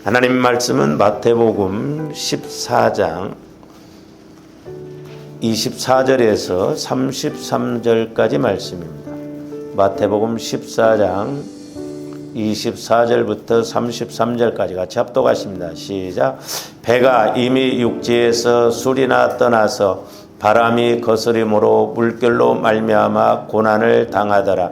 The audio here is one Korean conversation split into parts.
하나님 말씀은 마태복음 14장 24절에서 33절까지 말씀입니다. 마태복음 14장 24절부터 33절까지 같이 합독하십니다. 시작. 배가 이미 육지에서 술이나 떠나서 바람이 거스림으로 물결로 말미암아 고난을 당하더라.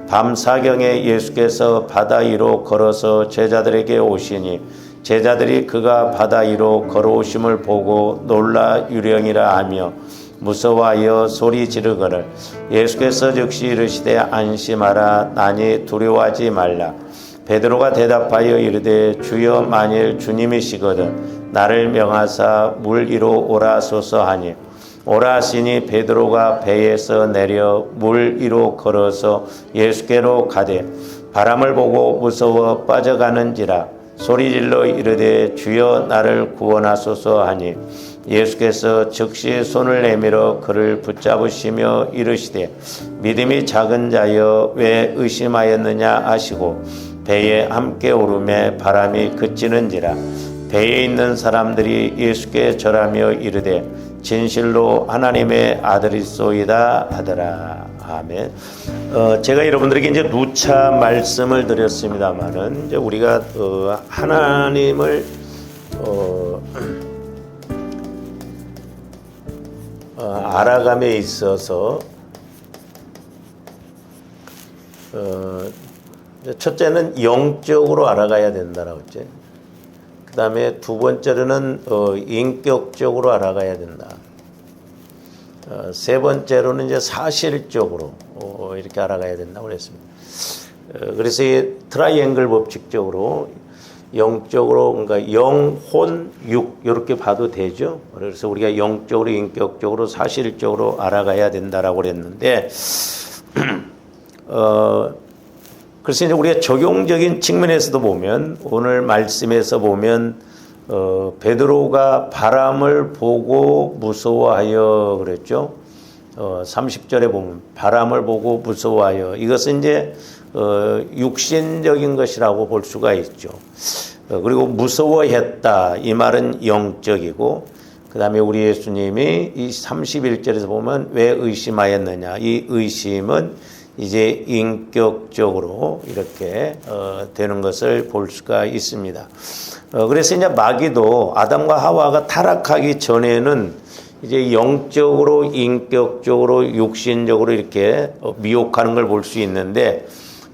밤사경에 예수께서 바다 위로 걸어서 제자들에게 오시니 제자들이 그가 바다 위로 걸어오심을 보고 놀라 유령이라 하며 무서워하여 소리 지르거늘 예수께서 즉시 이르시되 안심하라 나니 두려워하지 말라. 베드로가 대답하여 이르되 주여 만일 주님이시거든 나를 명하사 물 위로 오라소서 하니 오라 하시니 베드로가 배에서 내려 물 위로 걸어서 예수께로 가되 바람을 보고 무서워 빠져가는지라 소리질러 이르되 주여 나를 구원하소서 하니 예수께서 즉시 손을 내밀어 그를 붙잡으시며 이르시되 믿음이 작은 자여 왜 의심하였느냐 하시고 배에 함께 오르매 바람이 그치는지라. 배에 있는 사람들이 예수께 절하며 이르되 진실로 하나님의 아들이소이다 하더라. 아멘. 제가 여러분들에게 이제 누차 말씀을 드렸습니다만은 이제 우리가 하나님을 알아감에 있어서 첫째는 영적으로 알아가야 된다라고 했죠. 그 다음에 두 번째로는 인격적으로 알아가야 된다. 세 번째로는 이제 사실적으로 이렇게 알아가야 된다고 그랬습니다. 그래서 이 트라이앵글 법칙적으로 영적으로 그러니까 영, 혼, 육 이렇게 봐도 되죠. 그래서 우리가 영적으로, 인격적으로, 사실적으로 알아가야 된다라고 그랬는데 그래서 이제 우리가 적용적인 측면에서도 보면 오늘 말씀에서 보면 베드로가 바람을 보고 무서워하여 그랬죠. 30절에 보면 바람을 보고 무서워하여 이것은 이제 육신적인 것이라고 볼 수가 있죠. 그리고 무서워했다 이 말은 영적이고 그 다음에 우리 예수님이 이 31절에서 보면 왜 의심하였느냐 이 의심은 이제 인격적으로 이렇게 되는 것을 볼 수가 있습니다. 그래서 이제 마귀도 아담과 하와가 타락하기 전에는 이제 영적으로, 인격적으로, 육신적으로 이렇게 미혹하는 걸 볼 수 있는데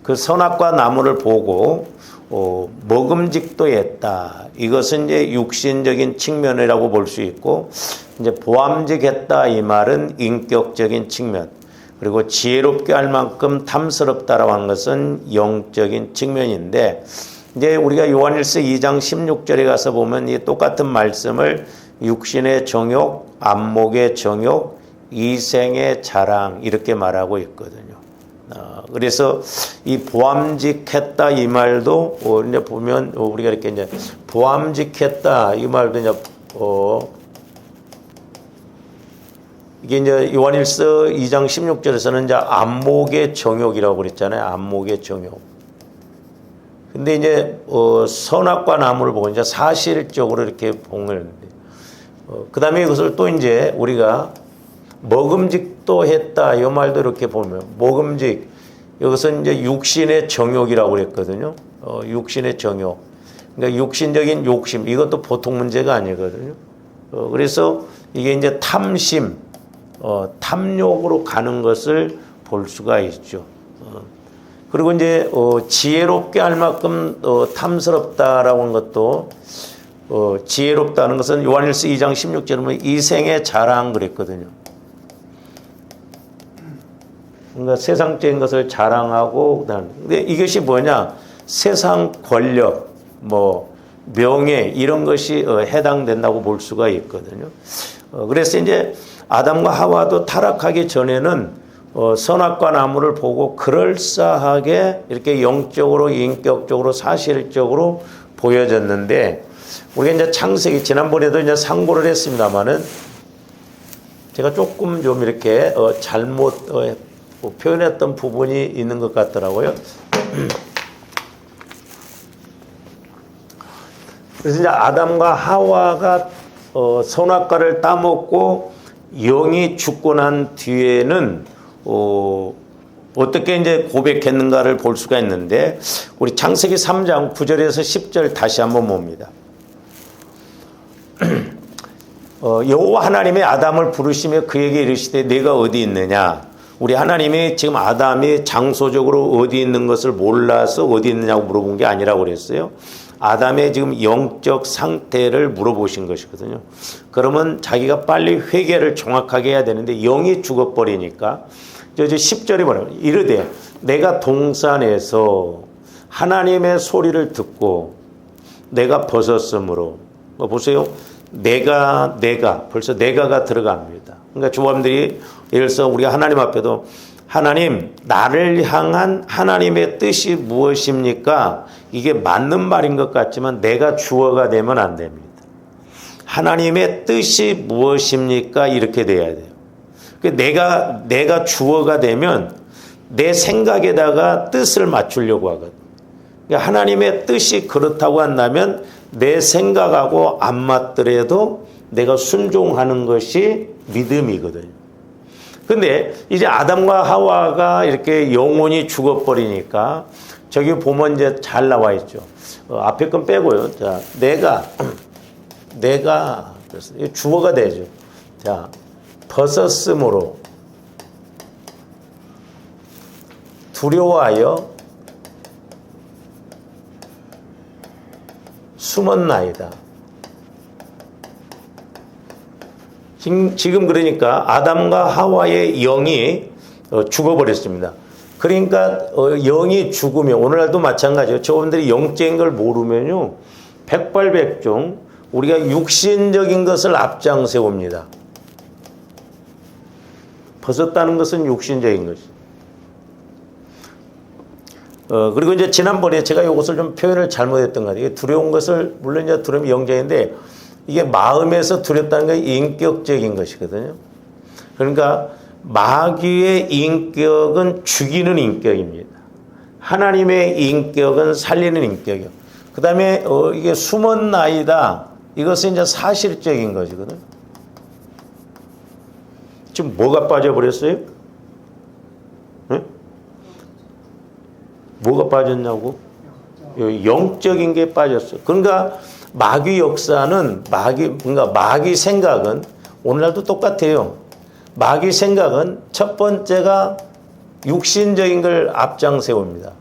그 선악과 나무를 보고 먹음직도 했다. 이것은 이제 육신적인 측면이라고 볼 수 있고 이제 보암직했다 이 말은 인격적인 측면. 그리고 지혜롭게 할 만큼 탐스럽다라고 하는 것은 영적인 측면인데 이제 우리가 요한일서 2장 16절에 가서 보면 이 똑같은 말씀을 육신의 정욕, 안목의 정욕, 이생의 자랑 이렇게 말하고 있거든요. 그래서 이 보암직했다 이 말도 이제 보면 우리가 이렇게 이제 보암직했다 이 말도 이제 이게 이제 요한일서 2장 16절에서는 이제 안목의 정욕이라고 그랬잖아요. 안목의 정욕. 근데 이제 선악과 나무를 보고 이제 사실적으로 이렇게 봉을 그다음에 이것을 또 이제 우리가 먹음직도 했다 이 말도 이렇게 보면 먹음직 여기서 이제 육신의 정욕이라고 그랬거든요. 육신의 정욕. 그러니까 육신적인 욕심 이것도 보통 문제가 아니거든요. 그래서 이게 이제 탐심 탐욕으로 가는 것을 볼 수가 있죠. 그리고 이제 지혜롭게 할 만큼 탐스럽다라고 하는 것도 지혜롭다는 것은 요한일서 2장 16절에 보면 이생의 자랑 그랬거든요. 그러니까 세상적인 것을 자랑하고 근데 이것이 뭐냐? 세상 권력, 뭐 명예 이런 것이 해당된다고 볼 수가 있거든요. 그래서 이제 아담과 하와도 타락하기 전에는 선악과 나무를 보고 그럴싸하게 이렇게 영적으로, 인격적으로, 사실적으로 보여졌는데 우리가 이제 창세기 지난번에도 이제 상고를 했습니다만은 제가 조금 좀 이렇게 잘못 표현했던 부분이 있는 것 같더라고요. 그래서 이제 아담과 하와가 선악과를 따먹고 영이 죽고 난 뒤에는 어떻게 이제 고백했는가를 볼 수가 있는데, 우리 창세기 3장 9절에서 10절 다시 한번 봅니다. 여호와 하나님이 아담을 부르시며 그에게 이르시되 네가 어디 있느냐. 우리 하나님이 지금 아담이 장소적으로 어디 있는 것을 몰라서 어디 있느냐고 물어본 게 아니라고 그랬어요. 아담의 지금 영적 상태를 물어보신 것이거든요. 그러면 자기가 빨리 회개를 정확하게 해야 되는데 영이 죽어버리니까, 저 10절이 뭐냐면 이르되 내가 동산에서 하나님의 소리를 듣고 내가 벗었으므로, 보세요. 내가 벌써 내가가 들어갑니다. 그러니까 조함들이 예를 들어서 우리가 하나님 앞에도 하나님, 나를 향한 하나님의 뜻이 무엇입니까? 이게 맞는 말인 것 같지만 내가 주어가 되면 안 됩니다. 하나님의 뜻이 무엇입니까? 이렇게 돼야 돼요. 내가 주어가 되면 내 생각에다가 뜻을 맞추려고 하거든요. 그러니까 하나님의 뜻이 그렇다고 한다면 내 생각하고 안 맞더라도 내가 순종하는 것이 믿음이거든요. 근데 이제 아담과 하와가 이렇게 영혼이 죽어버리니까 저기 보면 이제 잘 나와 있죠. 앞에 건 빼고요. 자, 내가 주어가 되죠. 자, 벗었으므로 두려워하여 숨었나이다. 지금 그러니까 아담과 하와의 영이 죽어버렸습니다. 그러니까 영이 죽으면, 오늘날도 마찬가지예요. 저분들이 영적인 걸 모르면요, 백발백중 우리가 육신적인 것을 앞장세웁니다. 벗었다는 것은 육신적인 것이. 그리고 이제 지난번에 제가 이것을 좀 표현을 잘못했던 것 같아요. 두려운 것을, 물론 이제 두려움이 영적인데 이게 마음에서 두렵다는 게 인격적인 것이거든요. 그러니까 마귀의 인격은 죽이는 인격입니다. 하나님의 인격은 살리는 인격이요. 그 다음에 이게 숨은 나이다. 이것은 이제 사실적인 것이거든요. 지금 뭐가 빠져버렸어요? 네? 뭐가 빠졌냐고? 영적인 게 빠졌어요. 그러니까 마귀 역사는 마귀 생각은 오늘날도 똑같아요. 마귀 생각은 첫 번째가 육신적인 걸 앞장 세웁니다.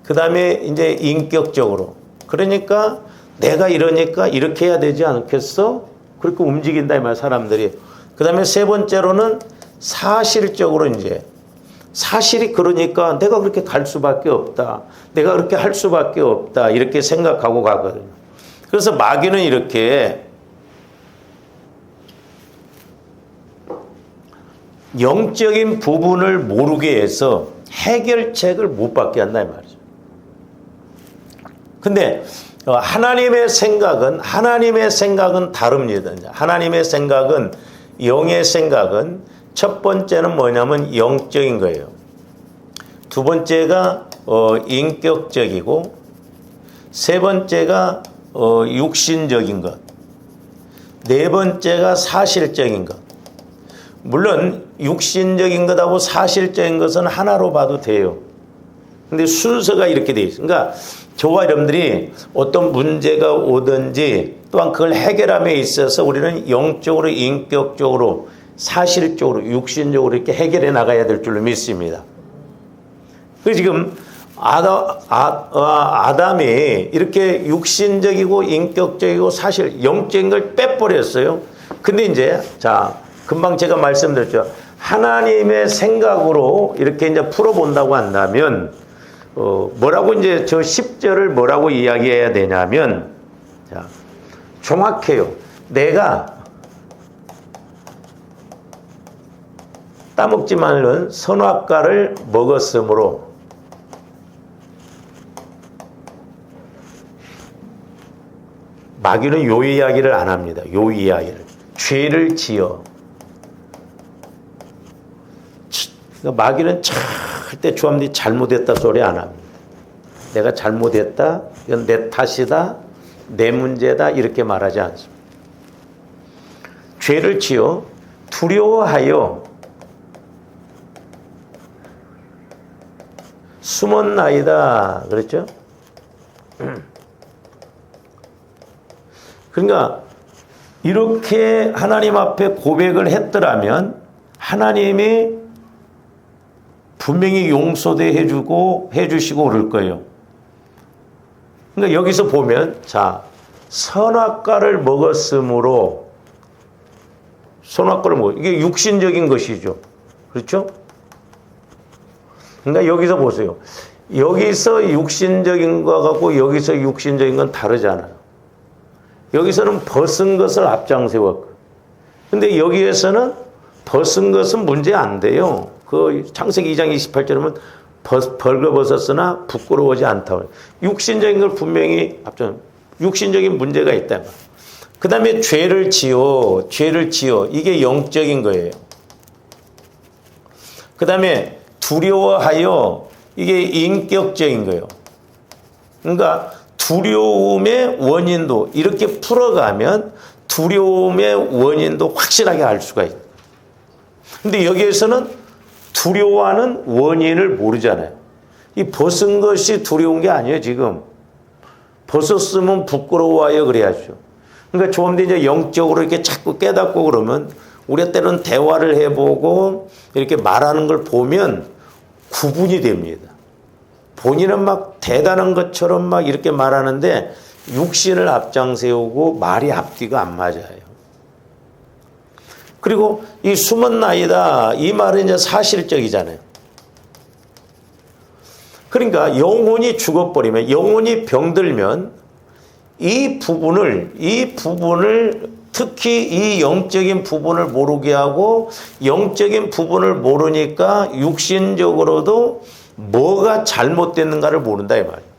그 다음에 이제 인격적으로. 그러니까 내가 이러니까 이렇게 해야 되지 않겠어? 그렇게 움직인다 이 말, 사람들이. 그 다음에 세 번째로는 사실적으로 이제 사실이 그러니까 내가 그렇게 갈 수밖에 없다. 내가 그렇게 할 수밖에 없다. 이렇게 생각하고 가거든요. 그래서 마귀는 이렇게 영적인 부분을 모르게 해서 해결책을 못 받게 한다 이 말이죠. 근데 하나님의 생각은 다릅니다. 하나님의 생각은, 영의 생각은 첫 번째는 뭐냐면 영적인 거예요. 두 번째가 인격적이고, 세 번째가 육신적인 것, 네 번째가 사실적인 것. 물론 육신적인 것하고 사실적인 것은 하나로 봐도 돼요. 근데 순서가 이렇게 돼 있어요. 그러니까 저와 여러분들이 어떤 문제가 오든지 또한 그걸 해결함에 있어서 우리는 영적으로, 인격적으로, 사실적으로, 육신적으로 이렇게 해결해 나가야 될 줄로 믿습니다. 그래서 지금 아담이 이렇게 육신적이고 인격적이고 사실 영적인 걸 빼버렸어요. 근데 이제 금방 제가 말씀드렸죠. 하나님의 생각으로 이렇게 이제 풀어본다고 한다면 뭐라고 이제 저 10절을 뭐라고 이야기해야 되냐면, 정확해요. 내가 따먹지 말는 선악과를 먹었으므로 마귀는 요 이야기를 안 합니다. 요 이야기를. 죄를 지어. 마귀는 절대 주함들이 잘못했다 소리 안 합니다. 내가 잘못했다. 이건 내 탓이다. 내 문제다 이렇게 말하지 않습니다. 죄를 지어 두려워하여 숨었나이다 그랬죠? 그러니까 이렇게 하나님 앞에 고백을 했더라면 하나님이 분명히 용서도 해주시고 그럴 거예요. 그러니까 여기서 보면 자 선악과를 먹었으므로 선악과를 이게 육신적인 것이죠. 그렇죠? 그러니까 여기서 보세요. 여기서 육신적인 거 갖고 여기서 육신적인 건 다르잖아요. 여기서는 벗은 것을 앞장세웠고 근데 여기에서는 벗은 것은 문제 안 돼요. 그 창세기 2장 28절에 보면 벌거벗었으나 부끄러워하지 않다고. 육신적인 걸 분명히 육신적인 문제가 있다. 그 다음에 죄를 지어 이게 영적인 거예요. 그 다음에 두려워하여 이게 인격적인 거예요. 그러니까 두려움의 원인도 이렇게 풀어가면 두려움의 원인도 확실하게 알 수가 있어요. 근데 여기에서는 두려워하는 원인을 모르잖아요. 이 벗은 것이 두려운 게 아니에요, 지금. 벗었으면 부끄러워하여 그래야죠. 그러니까 좀 더 이제 영적으로 이렇게 자꾸 깨닫고 그러면 우리가 때로는 대화를 해보고 이렇게 말하는 걸 보면 구분이 됩니다. 본인은 막 대단한 것처럼 막 이렇게 말하는데 육신을 앞장세우고 말이 앞뒤가 안 맞아요. 그리고 이 숨은 나이다 이 말은 이제 사실적이잖아요. 그러니까 영혼이 죽어버리면 영혼이 병들면 이 부분을 특히 이 영적인 부분을 모르게 하고 영적인 부분을 모르니까 육신적으로도 뭐가 잘못됐는가를 모른다 이 말이에요.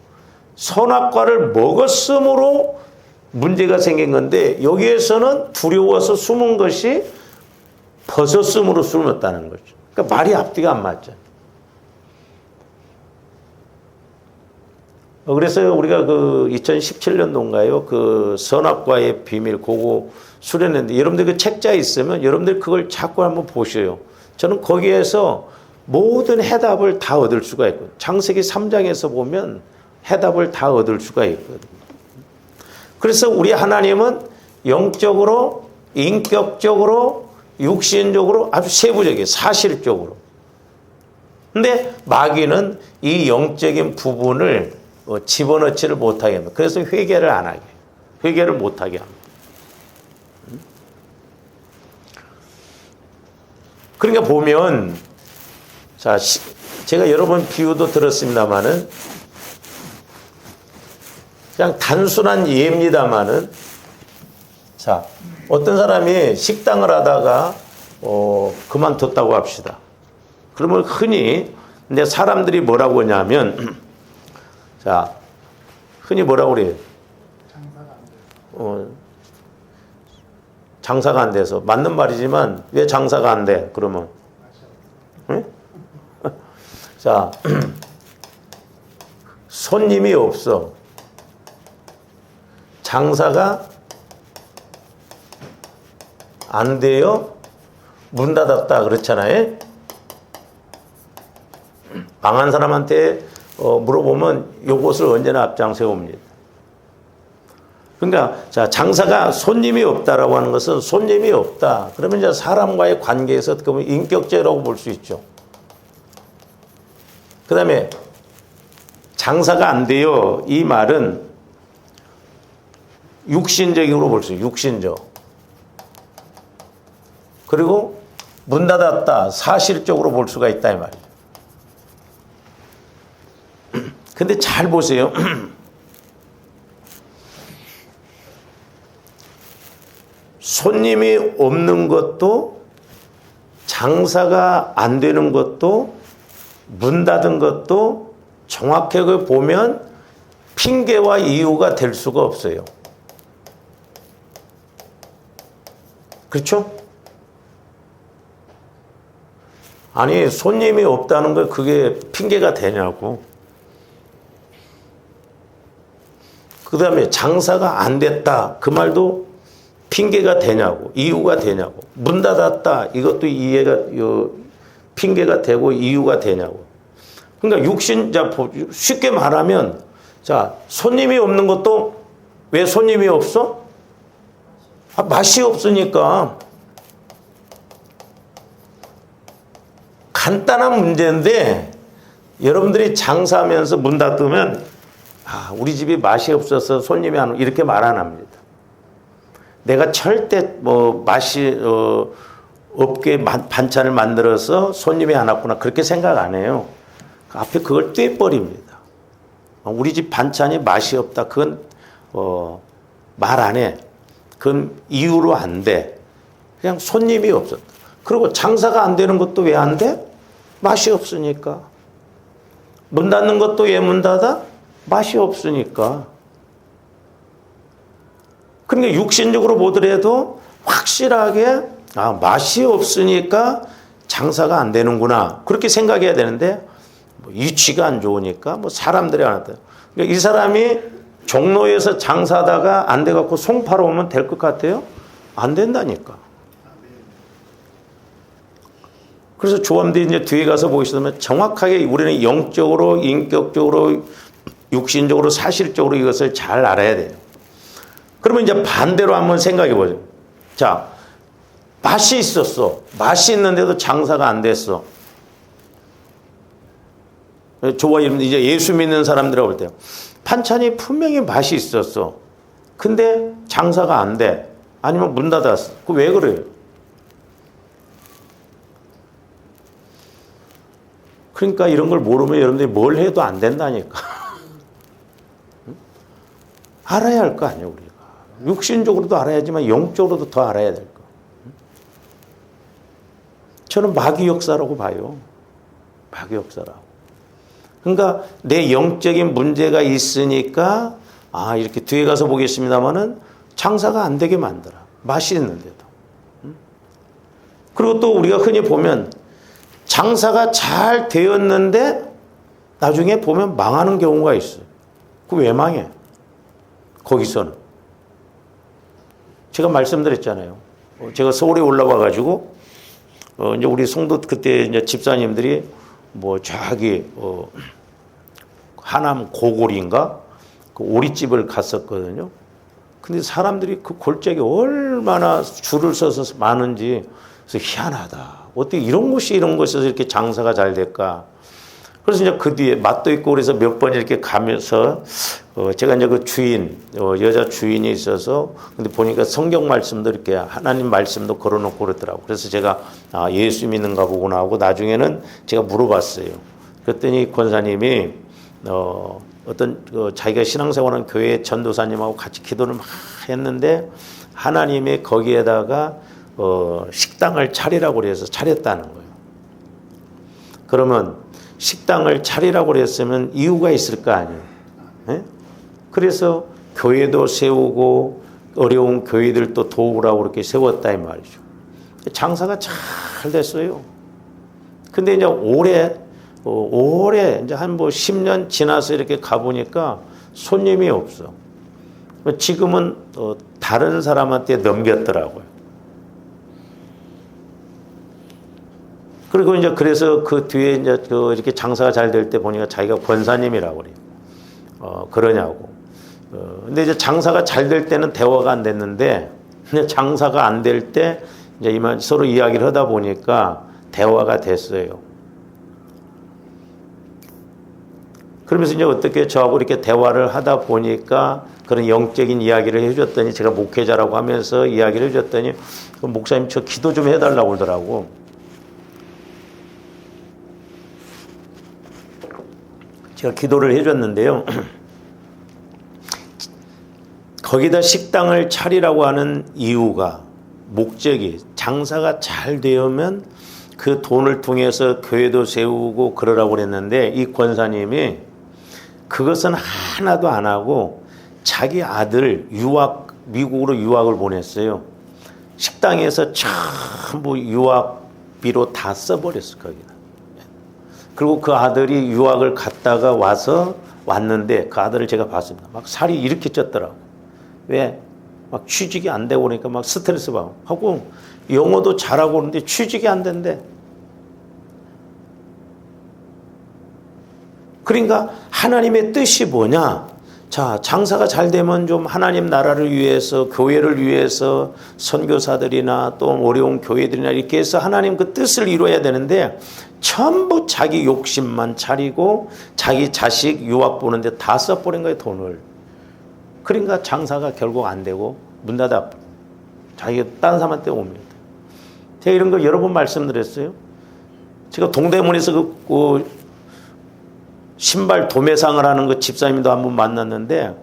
선악과를 먹었으므로 문제가 생긴 건데 여기에서는 두려워서 숨은 것이 벗었으므로 숨었다는 거죠. 그러니까 말이 앞뒤가 안 맞죠. 그래서 우리가 그 2017년도인가요? 그 선악과의 비밀 그거 수련했는데 여러분들 그 책자 있으면 여러분들 그걸 자꾸 한번 보셔요. 저는 거기에서 모든 해답을 다 얻을 수가 있거든요. 창세기 3장에서 보면 해답을 다 얻을 수가 있거든요. 그래서 우리 하나님은 영적으로, 인격적으로, 육신적으로 아주 세부적이에요. 사실적으로. 근데 마귀는 이 영적인 부분을 집어넣지를 못하게 합니다. 그래서 회개를 안 하게 해요. 회개를 못하게 합니다. 그러니까 보면 자, 제가 여러 번 비유도 들었습니다만은 그냥 단순한 예입니다만은 자, 어떤 사람이 식당을 하다가 그만뒀다고 합시다. 그러면 흔히 근데 사람들이 뭐라고 하냐면 자, 흔히 뭐라고 그래요? 장사가 안 돼서 맞는 말이지만 왜 장사가 안 돼? 그러면 응? 자, 손님이 없어. 장사가 안 돼요. 문 닫았다 그렇잖아요. 망한 사람한테 물어보면 요것을 언제나 앞장세웁니다. 그러니까 자, 장사가 손님이 없다라고 하는 것은 손님이 없다. 그러면 이제 사람과의 관계에서 어떻게 보면 인격적이라고 볼 수 있죠. 그 다음에 장사가 안 돼요. 이 말은 육신적으로 볼 수 있어요. 육신적. 그리고 문 닫았다. 사실적으로 볼 수가 있다. 이 말이에요. 근데 잘 보세요. 손님이 없는 것도 장사가 안 되는 것도 문 닫은 것도 정확하게 보면 핑계와 이유가 될 수가 없어요. 그렇죠? 아니 손님이 없다는 걸 그게 핑계가 되냐고. 그 다음에 장사가 안 됐다. 그 말도 핑계가 되냐고, 이유가 되냐고. 문 닫았다. 이것도 핑계가 되고 이유가 되냐고. 그러니까 육신자, 쉽게 말하면, 자, 손님이 없는 것도 왜 손님이 없어? 맛이 없으니까. 간단한 문제인데, 여러분들이 장사하면서 문 닫으면, 우리 집이 맛이 없어서 손님이 안 오고, 이렇게 말 안 합니다. 내가 절대 맛이 없게 반찬을 만들어서 손님이 안 왔구나 그렇게 생각 안 해요. 앞에 그걸 떼버립니다. 우리 집 반찬이 맛이 없다. 그건 말 안 해. 그건 이유로 안 돼. 그냥 손님이 없었다. 그리고 장사가 안 되는 것도 왜 안 돼? 맛이 없으니까. 문 닫는 것도 왜 문 닫아? 맛이 없으니까. 그러니까 육신적으로 보더라도 확실하게 맛이 없으니까 장사가 안 되는구나 그렇게 생각해야 되는데 위치가 안 좋으니까 사람들이 안 한다. 그러니까 이 사람이 종로에서 장사하다가 안 돼갖고 송파로 오면 될 것 같아요? 안 된다니까. 그래서 조함들이 이제 뒤에 가서 보시면 정확하게 우리는 영적으로, 인격적으로, 육신적으로, 사실적으로 이것을 잘 알아야 돼요. 그러면 이제 반대로 한번 생각해 보죠. 자, 맛이 있었어. 맛이 있는데도 장사가 안 됐어. 저와 이제 예수 믿는 사람들하고 볼 때요. 반찬이 분명히 맛이 있었어. 근데 장사가 안 돼. 아니면 문 닫았어. 그 왜 그래요? 그러니까 이런 걸 모르면 여러분들이 뭘 해도 안 된다니까. 알아야 할 거 아니에요, 우리가. 육신적으로도 알아야지만 영적으로도 더 알아야 될 거. 저는 마귀 역사라고 봐요. 마귀 역사라고. 그러니까 내 영적인 문제가 있으니까 이렇게 뒤에 가서 보겠습니다만은 장사가 안 되게 만들어. 맛이 있는데도. 그리고 또 우리가 흔히 보면 장사가 잘 되었는데 나중에 보면 망하는 경우가 있어요. 그 왜 망해? 거기서는. 제가 말씀드렸잖아요. 제가 서울에 올라와 가지고 이제 우리 성도 그때 이제 집사님들이 저기 하남 고골인가 그 오리집을 갔었거든요. 근데 사람들이 그 골짜기 얼마나 줄을 서서 많은지 그래서 희한하다. 어떻게 이런 곳에서 이렇게 장사가 잘 될까? 그래서 이제 그 뒤에 맛도 있고 그래서 몇 번 이렇게 가면서 제가 이제 그 주인 여자 주인이 있어서 근데 보니까 성경 말씀도 이렇게 하나님 말씀도 걸어놓고 그러더라고. 그래서 제가 예수 믿는가 보구나 하고 나중에는 제가 물어봤어요. 그랬더니 권사님이 어떤 자기가 신앙생활하는 교회 전도사님하고 같이 기도를 막 했는데 하나님이 거기에다가 식당을 차리라고 그래서 차렸다는 거예요. 그러면 식당을 차리라고 그랬으면 이유가 있을 거 아니에요. 네? 그래서 교회도 세우고 어려운 교회들도 도우라고 그렇게 세웠다 이 말이죠. 장사가 잘 됐어요. 근데 이제 올해 이제 한 10년 지나서 이렇게 가보니까 손님이 없어. 지금은 다른 사람한테 넘겼더라고요. 그리고 이제 그래서 그 뒤에 이제 이렇게 장사가 잘 될 때 보니까 자기가 권사님이라고 그래요. 그러냐고. 근데 이제 장사가 잘 될 때는 대화가 안 됐는데, 근데 장사가 안 될 때 이제 서로 이야기를 하다 보니까 대화가 됐어요. 그러면서 이제 어떻게 저하고 이렇게 대화를 하다 보니까 그런 영적인 이야기를 해줬더니 제가 목회자라고 하면서 이야기를 해줬더니 목사님 저 기도 좀 해달라고 그러더라고. 제가 기도를 해줬는데요. 거기다 식당을 차리라고 하는 이유가 목적이 장사가 잘 되면 그 돈을 통해서 교회도 세우고 그러라고 그랬는데 이 권사님이 그것은 하나도 안 하고 자기 아들 미국으로 유학을 보냈어요. 식당에서 전부 유학비로 다 써버렸어 거기다. 그리고 그 아들이 유학을 갔다가 왔는데 그 아들을 제가 봤습니다. 막 살이 이렇게 쪘더라고. 왜? 막 취직이 안 되고 그러니까 막 스트레스 받고 하고 영어도 잘하고 그러는데 취직이 안 된대. 그러니까 하나님의 뜻이 뭐냐? 자, 장사가 잘 되면 좀 하나님 나라를 위해서, 교회를 위해서 선교사들이나 또 어려운 교회들이나 이렇게 해서 하나님 그 뜻을 이루어야 되는데 전부 자기 욕심만 차리고 자기 자식 유학 보는데 다 써버린 거예요, 돈을. 그러니까 장사가 결국 안 되고 문 닫아. 자기가 다른 사람한테 옵니다. 제가 이런 거 여러 번 말씀드렸어요. 제가 동대문에서 그 신발 도매상을 하는 그 집사님도 한번 만났는데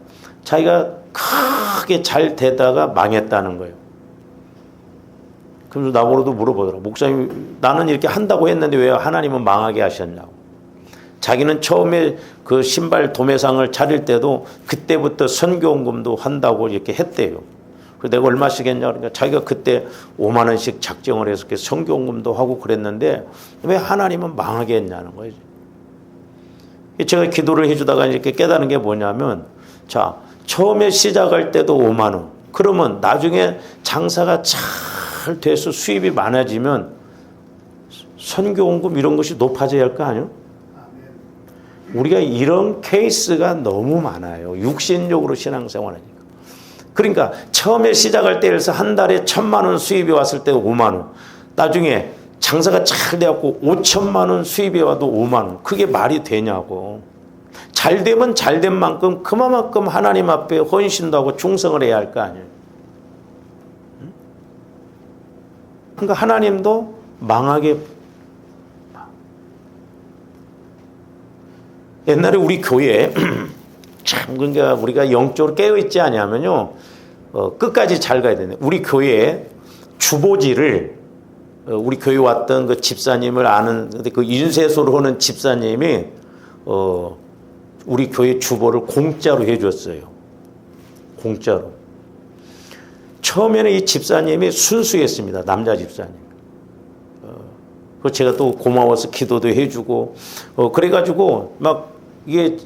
자기가 크게 잘 되다가 망했다는 거예요. 그래서 나보고도 물어보더라고. 목사님, 나는 이렇게 한다고 했는데 왜 하나님은 망하게 하셨냐고. 자기는 처음에 그 신발 도매상을 차릴 때도 그때부터 선교원금도 한다고 이렇게 했대요. 그래서 내가 얼마씩 했냐 그러니까 자기가 그때 5만 원씩 작정을 해서 선교원금도 하고 그랬는데 왜 하나님은 망하게 했냐는 거예요. 제가 기도를 해주다가 이렇게 깨달은 게 뭐냐면, 자, 처음에 시작할 때도 5만 원. 그러면 나중에 장사가 잘 돼서 수입이 많아지면 선교원금 이런 것이 높아져야 할 거 아니에요? 우리가 이런 케이스가 너무 많아요. 육신적으로 신앙생활하니까. 그러니까 처음에 시작할 때에서 한 달에 1,000만 원 수입이 왔을 때 5만 원. 나중에 장사가 잘 돼갖고 5천만 원 수입이 와도 5만 원. 그게 말이 되냐고. 잘 되면 잘 된 만큼 그만큼 하나님 앞에 헌신도 하고 충성을 해야 할 거 아니에요. 그러니까 하나님도 망하게. 옛날에 우리 교회에 참 그러니까 우리가 영적으로 깨어있지 않냐면요. 끝까지 잘 가야 되네. 우리 교회에 주보지를 우리 교회 왔던 그 집사님을 아는 그 인쇄소로 하는 집사님이 우리 교회 주보를 공짜로 해줬어요. 공짜로. 처음에는 이 집사님이 순수했습니다. 남자 집사님. 그 제가 또 고마워서 기도도 해주고 그래가지고 막 이게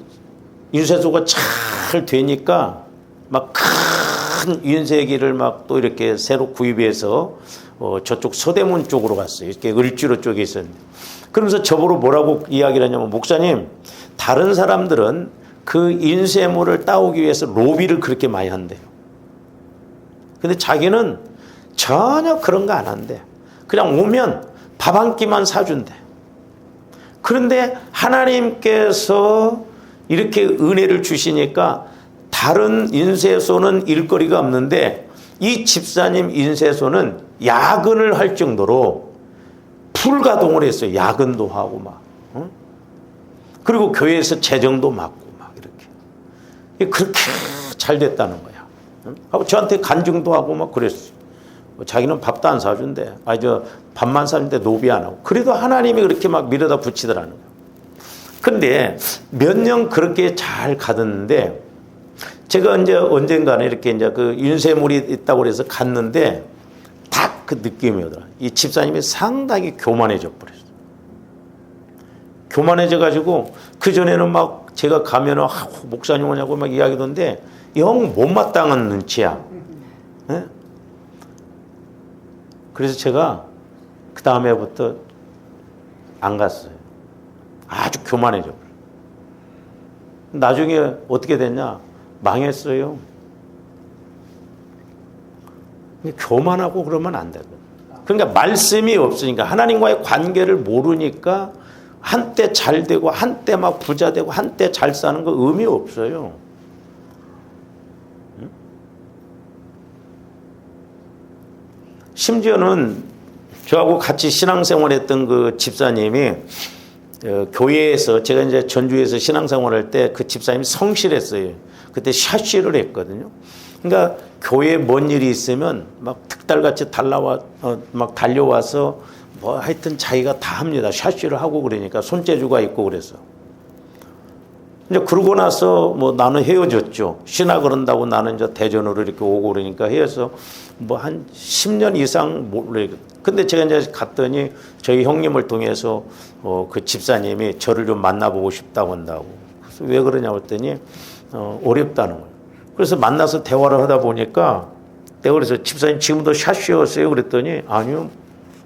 인쇄소가 잘 되니까 막 큰 인쇄기를 막 또 이렇게 새로 구입해서 저쪽 서대문 쪽으로 갔어요. 이렇게 을지로 쪽에 있었는데. 그러면서 저보고 뭐라고 이야기를 하냐면, 목사님, 다른 사람들은 그 인쇄물을 따오기 위해서 로비를 그렇게 많이 한대요. 근데 자기는 전혀 그런 거 안 한대. 그냥 오면 밥 한 끼만 사준대. 그런데 하나님께서 이렇게 은혜를 주시니까 다른 인쇄소는 일거리가 없는데 이 집사님 인쇄소는 야근을 할 정도로 풀가동을 했어요. 야근도 하고 막. 그리고 교회에서 재정도 맡고 막 이렇게. 그렇게 잘 됐다는 거야. 하고 저한테 간증도 하고 막 그랬어요. 자기는 밥도 안 사준대. 밥만 사준대 노비 안 하고. 그래도 하나님이 그렇게 막 밀어다 붙이더라는 거야. 근데 몇 년 그렇게 잘 가졌는데 제가 이제 언젠가는 이렇게 이제 그 인쇄물이 있다고 그래서 갔는데 딱 그 느낌이 오더라. 이 집사님이 상당히 교만해져 버렸어. 교만해져 가지고 그전에는 막 제가 가면은 목사님 오냐고 막 이야기하던데 영 못마땅한 눈치야. 네? 그래서 제가 그 다음에부터 안 갔어요. 아주 교만해져 버려. 나중에 어떻게 됐냐? 망했어요. 교만하고 그러면 안 되고. 그러니까 말씀이 없으니까 하나님과의 관계를 모르니까 한때 잘 되고 한때 막 부자 되고 한때 잘 사는 거 의미 없어요. 심지어는 저하고 같이 신앙생활했던 그 집사님이 교회에서 제가 이제 전주에서 신앙생활할 때 그 집사님이 성실했어요. 그때 샤쉬를 했거든요. 그러니까 교회에 뭔 일이 있으면 막 특달같이 막 달려와서 뭐 하여튼 자기가 다 합니다. 샤쉬를 하고 그러니까 손재주가 있고 그래서. 이제 그러고 나서 뭐 나는 헤어졌죠. 신화 그런다고 나는 이제 대전으로 이렇게 오고 그러니까 해서 뭐 한 10년 이상 몰래. 근데 제가 이제 갔더니 저희 형님을 통해서 그 집사님이 저를 좀 만나보고 싶다고 한다고. 그래서 왜 그러냐고 했더니 어렵다는 거예요. 그래서 만나서 대화를 하다 보니까 내가 그래서 집사님 지금도 샷쉬었어요? 그랬더니 아니요.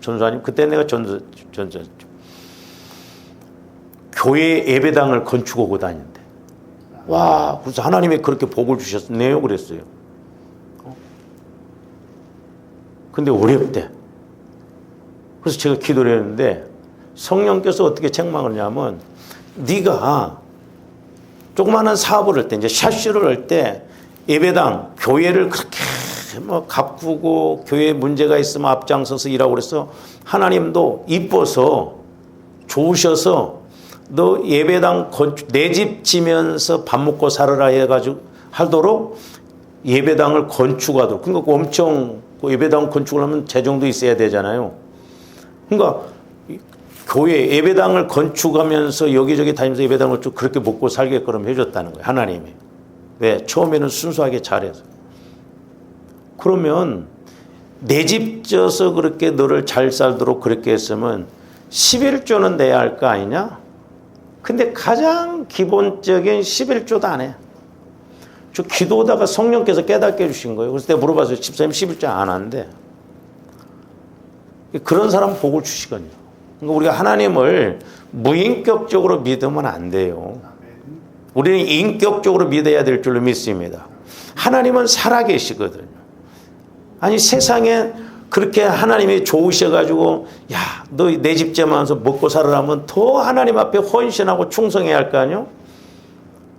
전사님 그때 내가 교회 예배당을 건축하고 다닌대. 와, 그래서 하나님이 그렇게 복을 주셨네요. 그랬어요. 근데 어렵대. 그래서 제가 기도를 했는데 성령께서 어떻게 책망을 하냐면 네가 조그마한 사업을 할 때 이제 샷시를 할 때 예배당 교회를 그렇게 뭐 가꾸고 교회에 문제가 있으면 앞장서서 일하고 그래서 하나님도 이뻐서 좋으셔서 너 예배당 건축 내 집 지면서 밥 먹고 살아라 해가지고 하도록 예배당을 건축하도록. 그러니까 엄청 예배당 건축을 하면 재정도 있어야 되잖아요. 그러니까 교회 예배당을 건축하면서 여기저기 다니면서 예배당을 쭉 그렇게 먹고 살게끔 해줬다는 거예요. 하나님이. 왜? 처음에는 순수하게 잘해서. 그러면 내 집 져서 그렇게 너를 잘 살도록 그렇게 했으면 11조는 내야 할 거 아니냐? 근데 가장 기본적인 11조도 안 해. 저 기도하다가 성령께서 깨닫게 해주신 거예요. 그래서 내가 물어봤어요. 집사님 11조 안 하는데. 그런 사람 복을 주시거든요. 그러니까 우리가 하나님을 무인격적으로 믿으면 안 돼요. 우리는 인격적으로 믿어야 될 줄로 믿습니다. 하나님은 살아계시거든요. 아니 세상에 그렇게 하나님이 좋으셔가지고 야, 너 내 집제만서 먹고 살으라면 더 하나님 앞에 헌신하고 충성해야 할 거 아니요?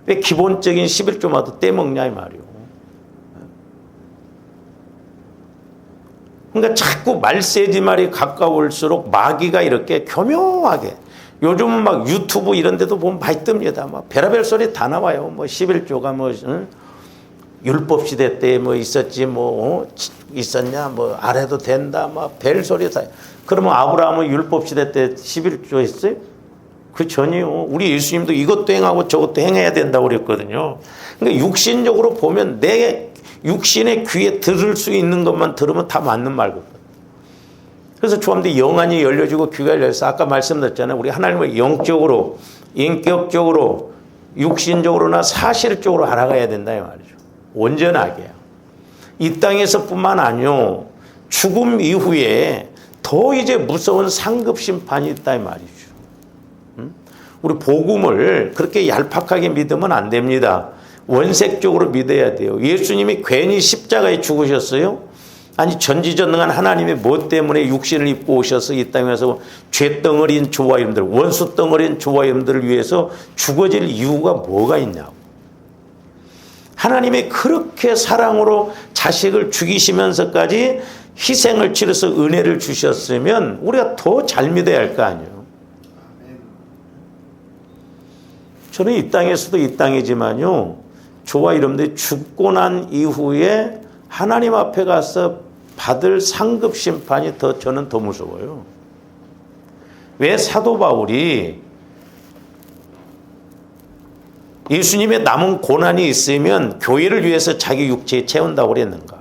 왜 기본적인 11조마다 떼먹냐 이 말이요. 그러니까 자꾸 말세지 말이 가까울수록 마귀가 이렇게 교묘하게 요즘은 막 유튜브 이런 데도 보면 많이 뜹니다. 막 별의별 소리 다 나와요. 뭐 11조가 뭐 율법 시대 때 뭐 있었지 뭐 있었냐 뭐 안 해도 된다 막 별 소리 다. 그러면 아브라함은 율법 시대 때 11조 했어요? 그 전이요. 우리 예수님도 이것도 행하고 저것도 행해야 된다고 그랬거든요. 그러니까 육신적으로 보면 내 육신의 귀에 들을 수 있는 것만 들으면 다 맞는 말거든요. 그래서 주함대 영안이 열려지고 귀가 열려서 아까 말씀드렸잖아요. 우리 하나님을 영적으로, 인격적으로, 육신적으로나 사실적으로 알아가야 된다 이 말이죠. 온전하게. 이 땅에서뿐만 아니요. 죽음 이후에 더 이제 무서운 상급 심판이 있다 이 말이죠. 우리 복음을 그렇게 얄팍하게 믿으면 안 됩니다. 원색적으로 믿어야 돼요. 예수님이 괜히 십자가에 죽으셨어요? 아니 전지전능한 하나님이 뭐 때문에 육신을 입고 오셔서 이 땅에서 죄덩어리인 저와 여러분들, 원수 덩어리인 저와 여러분들을 위해서 죽어질 이유가 뭐가 있냐고. 하나님이 그렇게 사랑으로 자식을 죽이시면서까지 희생을 치러서 은혜를 주셨으면 우리가 더 잘 믿어야 할 거 아니에요. 저는 이 땅에서도 이 땅이지만요. 저와 여러분들이 죽고 난 이후에 하나님 앞에 가서 받을 상급 심판이 저는 더 무서워요. 왜 사도 바울이 예수님의 남은 고난이 있으면 교회를 위해서 자기 육체에 채운다고 그랬는가?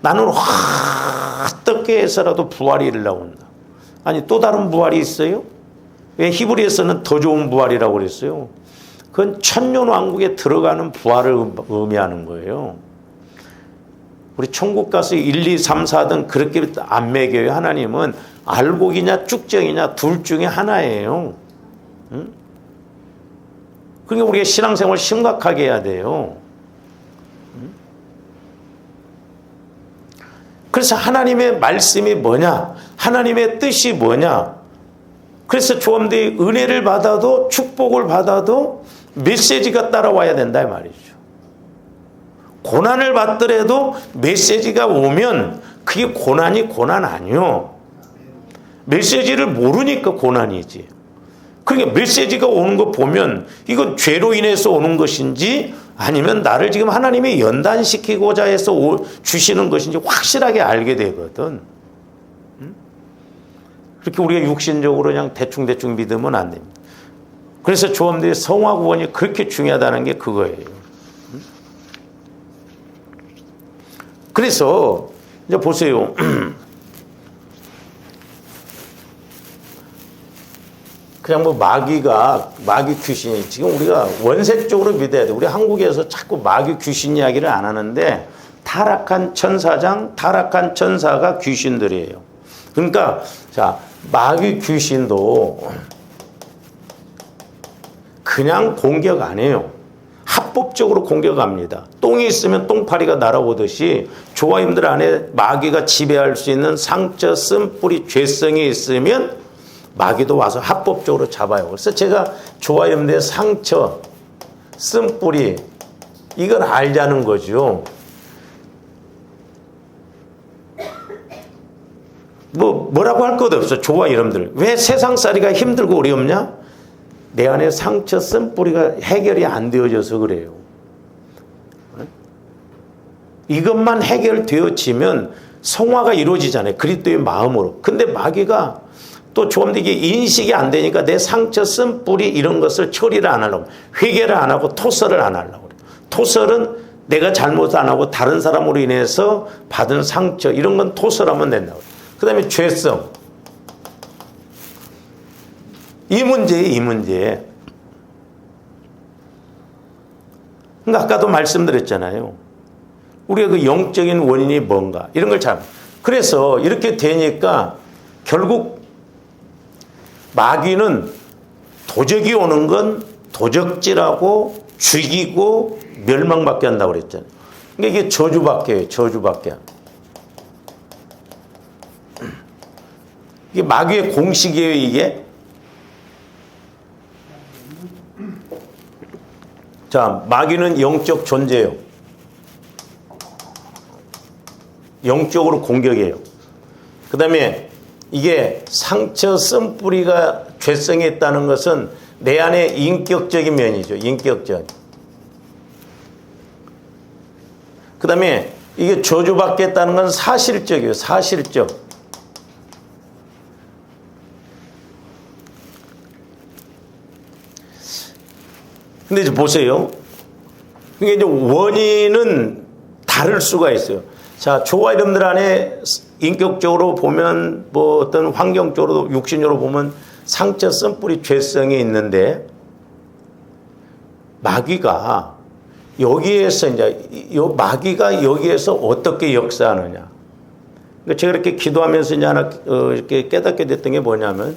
나는 어떻게 해서라도 부활이 일어나온다. 아니 또 다른 부활이 있어요? 왜 히브리에서는 더 좋은 부활이라고 그랬어요? 그건 천년왕국에 들어가는 부활을 의미하는 거예요. 우리 천국 가서 1, 2, 3, 4등 그렇게 안 매겨요. 하나님은 알곡이냐 쭉정이냐 둘 중에 하나예요. 응? 그러니까 우리가 신앙생활 심각하게 해야 돼요. 응? 그래서 하나님의 말씀이 뭐냐? 하나님의 뜻이 뭐냐? 그래서 조함대 은혜를 받아도 축복을 받아도 메시지가 따라와야 된다 이 말이죠. 고난을 받더라도 메시지가 오면 그게 고난이 고난 아니요. 메시지를 모르니까 고난이지. 그러니까 메시지가 오는 거 보면 이건 죄로 인해서 오는 것인지 아니면 나를 지금 하나님이 연단시키고자 해서 주시는 것인지 확실하게 알게 되거든. 그렇게 우리가 육신적으로 그냥 대충대충 믿으면 안 됩니다. 그래서 조합들이 성화 구원이 그렇게 중요하다는 게 그거예요. 그래서 이제 보세요. 그냥 뭐 마귀 귀신이 지금 우리가 원색적으로 믿어야 돼. 우리 한국에서 자꾸 마귀 귀신 이야기를 안 하는데 타락한 천사가 귀신들이에요. 그러니까 자, 마귀 귀신도 그냥 공격 안 해요. 합법적으로 공격합니다. 똥이 있으면 똥파리가 날아오듯이 조화임들 안에 마귀가 지배할 수 있는 상처, 쓴뿌리, 죄성이 있으면 마귀도 와서 합법적으로 잡아요. 그래서 제가 조화임들의 상처, 쓴뿌리 이걸 알자는 거죠. 뭐라고 할 것도 없어. 조화 이름들. 왜 세상살이가 힘들고 어렵냐? 내 안에 상처, 쓴뿌리가 해결이 안 되어져서 그래요. 이것만 해결되어지면 성화가 이루어지잖아요. 그리스도의 마음으로. 근데 마귀가 또 조금 이게 인식이 안 되니까 내 상처, 쓴뿌리 이런 것을 처리를 안 하려고, 회개를 안 하고 토설을 안 하려고 그래요. 토설은 내가 잘못 안 하고 다른 사람으로 인해서 받은 상처 이런 건 토설하면 된다고. 그 다음에 죄성. 이 문제. 그러니까 아까도 말씀드렸잖아요. 우리가 그 영적인 원인이 뭔가 이런 걸 그래서 이렇게 되니까 결국 마귀는 도적이 오는 건 도적질하고 죽이고 멸망받게 한다고 그랬잖아요. 그러니까 이게 저주받게. 이게 마귀의 공식이에요, 이게. 자, 마귀는 영적 존재예요. 영적으로 공격해요. 그 다음에 이게 상처, 쓴뿌리가 죄성이 있다는 것은 내 안에 인격적인 면이죠. 인격적. 그 다음에 이게 저주받겠다는 건 사실적이에요. 사실적. 근데 이제 보세요. 이게 이제 원인은 다를 수가 있어요. 자, 조화 이름들 안에 인격적으로 보면 뭐 어떤 환경적으로 육신적으로 보면 상처, 쓴뿌리, 죄성이 있는데 마귀가 여기에서 마귀가 여기에서 어떻게 역사하느냐. 그러니까 제가 이렇게 기도하면서 이제 하나 이렇게 깨닫게 됐던 게 뭐냐면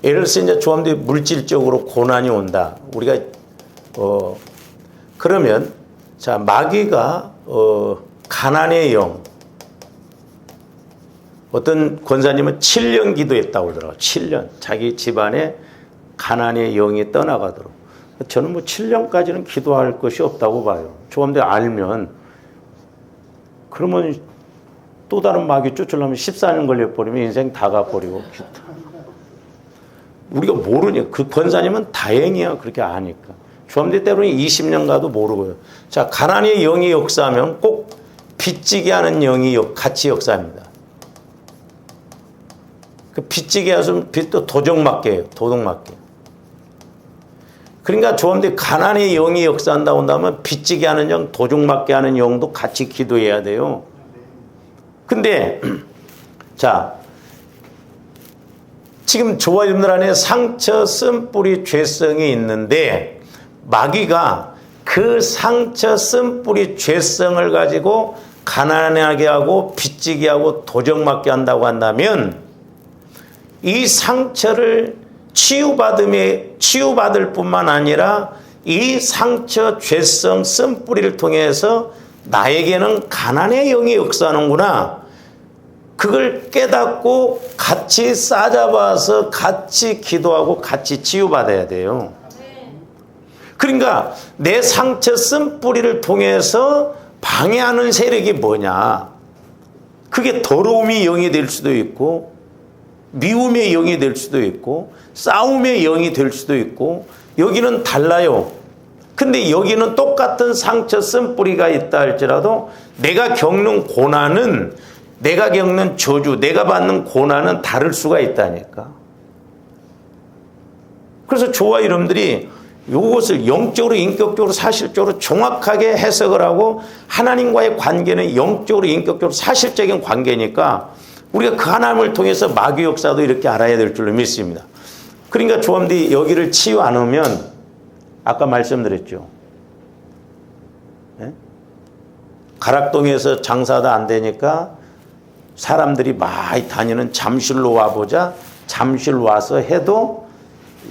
예를 들어서 이제 조합들이 물질적으로 고난이 온다. 우리가 그러면 자, 마귀가 가난의 영. 어떤 권사님은 7년 기도했다고 그러더라고요. 7년. 자기 집안에 가난의 영이 떠나가도록. 저는 뭐 7년까지는 기도할 것이 없다고 봐요. 조금더 알면. 그러면 또 다른 마귀 쫓으려면 14년 걸려버리면 인생 다 가버리고. 우리가 모르니까. 그 권사님은 다행이야. 그렇게 아니까. 조함대 때로는 20년 가도 모르고요. 자, 가난의 영이 역사하면 꼭 빚지게 하는 영이 같이 역사합니다. 그 빚지게 하면 빚도 도적맞게 해요. 도둑맞게. 그러니까 조함대 가난의 영이 역사한다고 한다면 빚지게 하는 영, 도둑맞게 하는 영도 같이 기도해야 돼요. 근데 자, 지금 조화 이름들 안에 상처, 쓴뿌리, 죄성이 있는데 마귀가 그 상처, 쓴뿌리, 죄성을 가지고 가난하게 하고 빚지게 하고 도적맞게 한다고 한다면 이 상처를 치유받을 뿐만 아니라 이 상처, 죄성, 쓴뿌리를 통해서 나에게는 가난의 영이 역사하는구나. 그걸 깨닫고 같이 싸잡아서 같이 기도하고 같이 치유받아야 돼요. 그러니까 내 상처, 쓴뿌리를 통해서 방해하는 세력이 뭐냐. 그게 더러움이 영이 될 수도 있고 미움의 영이 될 수도 있고 싸움의 영이 될 수도 있고 여기는 달라요. 근데 여기는 똑같은 상처, 쓴뿌리가 있다 할지라도 내가 겪는 고난은 내가 겪는 저주, 내가 받는 고난은 다를 수가 있다니까. 그래서 저와 여러분들이 이것을 영적으로, 인격적으로, 사실적으로 정확하게 해석을 하고 하나님과의 관계는 영적으로, 인격적으로, 사실적인 관계니까 우리가 그 하나님을 통해서 마귀 역사도 이렇게 알아야 될 줄로 믿습니다. 그러니까 조함들이 여기를 치유 안 하면 아까 말씀드렸죠. 네? 가락동에서 장사도 안 되니까 사람들이 많이 다니는 잠실로 와보자. 잠실 와서 해도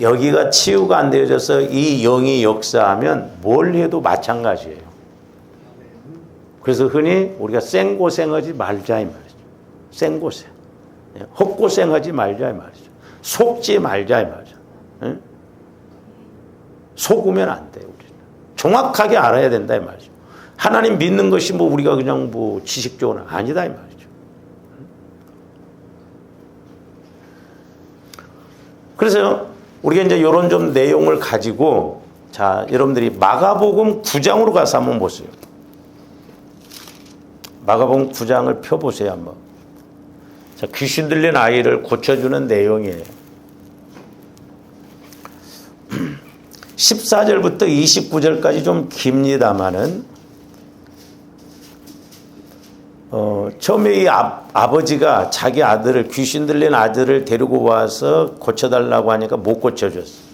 여기가 치유가 안 되어져서 이 영이 역사하면 뭘 해도 마찬가지예요. 그래서 흔히 우리가 생고생하지 말자 이 말이죠. 생고생. 헛고생하지 말자 이 말이죠. 속지 말자 이 말이죠. 응? 속으면 안 돼요. 우리는. 정확하게 알아야 된다 이 말이죠. 하나님 믿는 것이 뭐 우리가 그냥 뭐 지식적으로 아니다 이 말이죠. 그래서 우리가 이제 이런 좀 내용을 가지고 자, 여러분들이 마가복음 9장으로 가서 한번 보세요. 마가복음 9장을 펴보세요, 한번. 자, 귀신 들린 아이를 고쳐주는 내용이에요. 14절부터 29절까지 좀 깁니다만은 처음에 이 아버지가 자기 아들을, 귀신 들린 아들을 데리고 와서 고쳐달라고 하니까 못 고쳐줬어.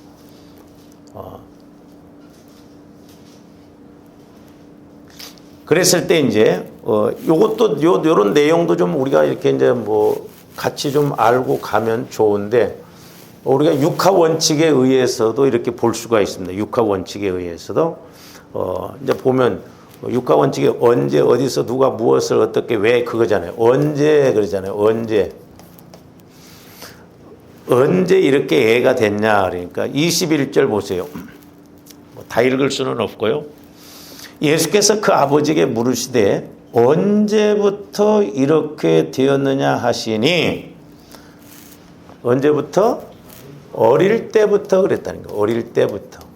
그랬을 때 이제 요것도 요런 내용도 좀 우리가 이렇게 이제 뭐 같이 좀 알고 가면 좋은데, 우리가 육하 원칙에 의해서도 이렇게 볼 수가 있습니다. 육하 원칙에 의해서도 이제 보면 육하 원칙에 언제 어디서 누가 무엇을 어떻게 왜 그거잖아요. 언제 그러잖아요. 언제 이렇게 애가 됐냐. 그러니까 21절 보세요. 다 읽을 수는 없고요. 예수께서 그 아버지에게 물으시되 언제부터 이렇게 되었느냐 하시니, 언제부터? 어릴 때부터 그랬다는 거예요. 어릴 때부터.